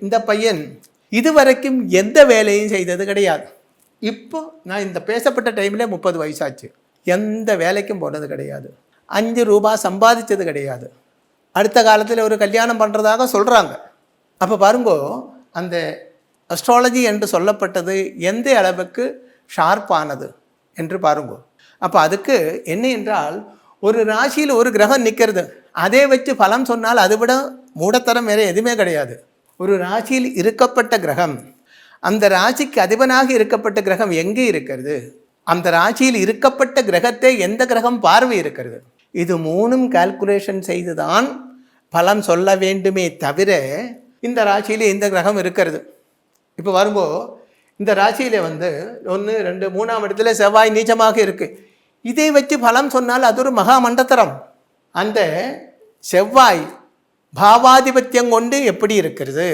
இந்த பையன் இதுவரைக்கும் எந்த வேலையும் செய்தது கிடையாது. இப்போ நான் இந்த பேசப்பட்ட டைமில் 30 வயசாச்சு. எந்த வேலைக்கும் போனது கிடையாது. 5 ரூபாய் சம்பாதிச்சது கிடையாது. அடுத்த காலத்தில் ஒரு கல்யாணம் பண்ணுறதாக சொல்கிறாங்க. அப்போ பாருங்கோ, அந்த அஸ்ட்ராலஜி என்று சொல்லப்பட்டது எந்த அளவுக்கு ஷார்ப்பானது என்று பாருங்கோ. அப்போ அதுக்கு என்ன என்றால், ஒரு ராசியில் ஒரு கிரகம் நிற்கிறது, அதே வச்சு பலம் சொன்னால் அதை விட மூடத்தரம் வேறு எதுவுமே கிடையாது. ஒரு ராசியில் இருக்கப்பட்ட கிரகம், அந்த ராசிக்கு அதிபனாக இருக்கப்பட்ட கிரகம் எங்கே இருக்கிறது, அந்த ராசியில் இருக்கப்பட்ட கிரகத்தை எந்த கிரகம் பார்வை இருக்கிறது, இது மூணும் கால்குலேஷன் செய்துதான் பலம் சொல்ல வேண்டுமே தவிர இந்த ராசியில் இந்த கிரகம் இருக்கிறது. இப்போ வரும்போ இந்த ராசியில் 1, 2, 3ஆம் இடத்துல செவ்வாய் நீச்சமாக இருக்குது. இதை வச்சு பலம் சொன்னால் அது ஒரு மகா மண்டத்தரம். அந்த செவ்வாய் பாவாதிபத்தியம் கொண்டு எப்படி இருக்கிறது,